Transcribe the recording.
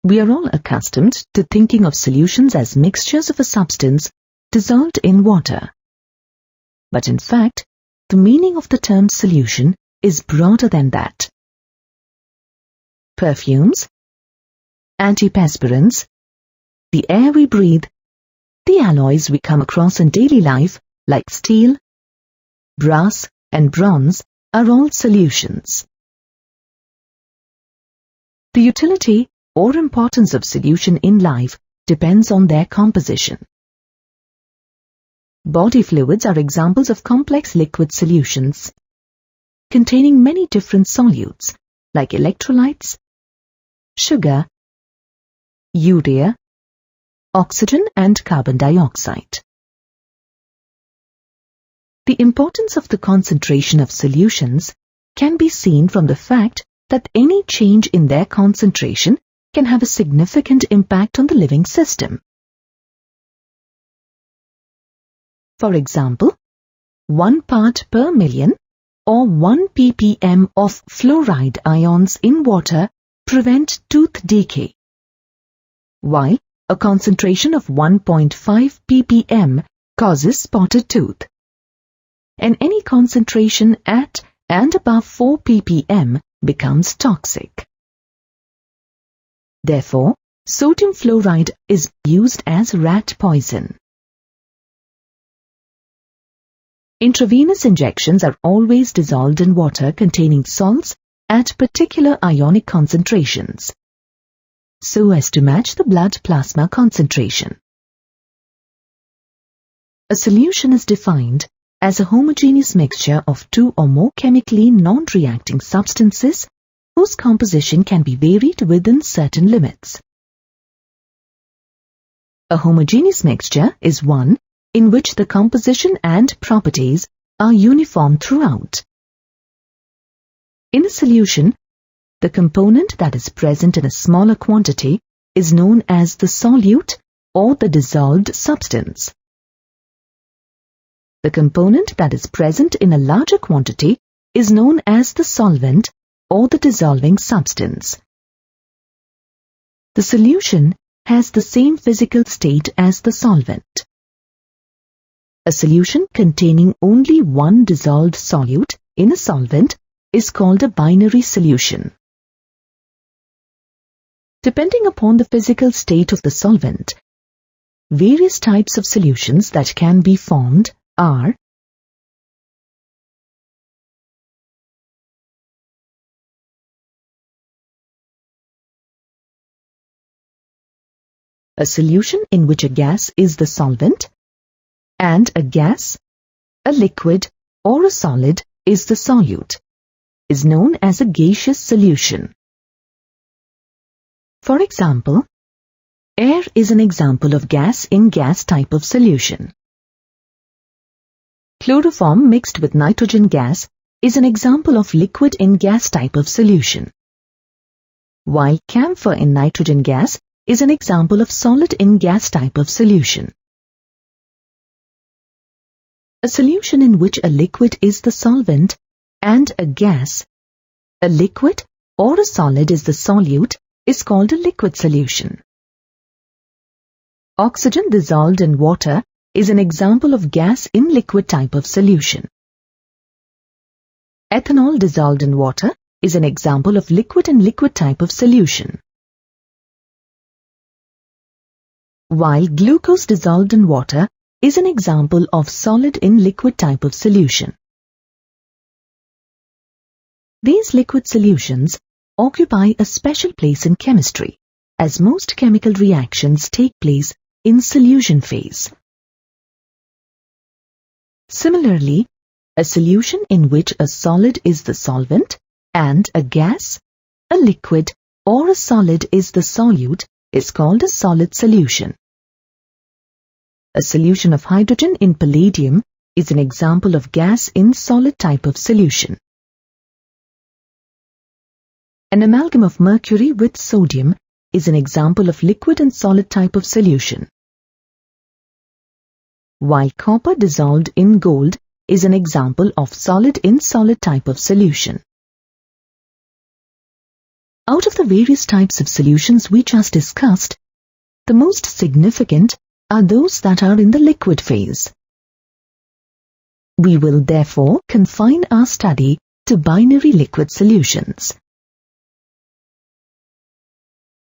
We are all accustomed to thinking of solutions as mixtures of a substance dissolved in water. But in fact, the meaning of the term solution is broader than that. Perfumes, antiperspirants, the air we breathe, the alloys we come across in daily life like steel, brass and bronze are all solutions. The utility or importance of solution in life depends on their composition. Body fluids are examples of complex liquid solutions containing many different solutes like electrolytes, sugar, urea, oxygen and carbon dioxide. The importance of the concentration of solutions can be seen from the fact that any change in their concentration can have a significant impact on the living system. For example, 1 part per million or 1 ppm of fluoride ions in water prevent tooth decay, while a concentration of 1.5 ppm causes spotted tooth. And any concentration at and above 4 ppm becomes toxic. Therefore, sodium fluoride is used as rat poison. Intravenous injections are always dissolved in water containing salts at particular ionic concentrations, so as to match the blood plasma concentration. A solution is defined as a homogeneous mixture of two or more chemically non-reacting substances whose composition can be varied within certain limits. A homogeneous mixture is one in which the composition and properties are uniform throughout. In a solution, the component that is present in a smaller quantity is known as the solute or the dissolved substance. The component that is present in a larger quantity is known as the solvent or the dissolving substance. The solution has the same physical state as the solvent. A solution containing only one dissolved solute in a solvent is called a binary solution. Depending upon the physical state of the solvent, various types of solutions that can be formed are a solution in which a gas is the solvent, and a gas, a liquid, or a solid is the solute, is known as a gaseous solution. For example, air is an example of gas in gas type of solution. Chloroform mixed with nitrogen gas is an example of liquid in gas type of solution, while camphor in nitrogen gas is an example of solid in gas type of solution. A solution in which a liquid is the solvent and a gas, a liquid or a solid is the solute is called a liquid solution. Oxygen dissolved in water is an example of gas in liquid type of solution. Ethanol dissolved in water is an example of liquid and liquid type of solution, while glucose dissolved in water is an example of solid in liquid type of solution. These liquid solutions occupy a special place in chemistry, as most chemical reactions take place in solution phase. Similarly, a solution in which a solid is the solvent and a gas, a liquid, or a solid is the solute is called a solid solution. A solution of hydrogen in palladium is an example of gas in solid type of solution. An amalgam of mercury with sodium is an example of liquid and solid type of solution, while copper dissolved in gold is an example of solid in solid type of solution. Out of the various types of solutions we just discussed, the most significant are those that are in the liquid phase. We will therefore confine our study to binary liquid solutions.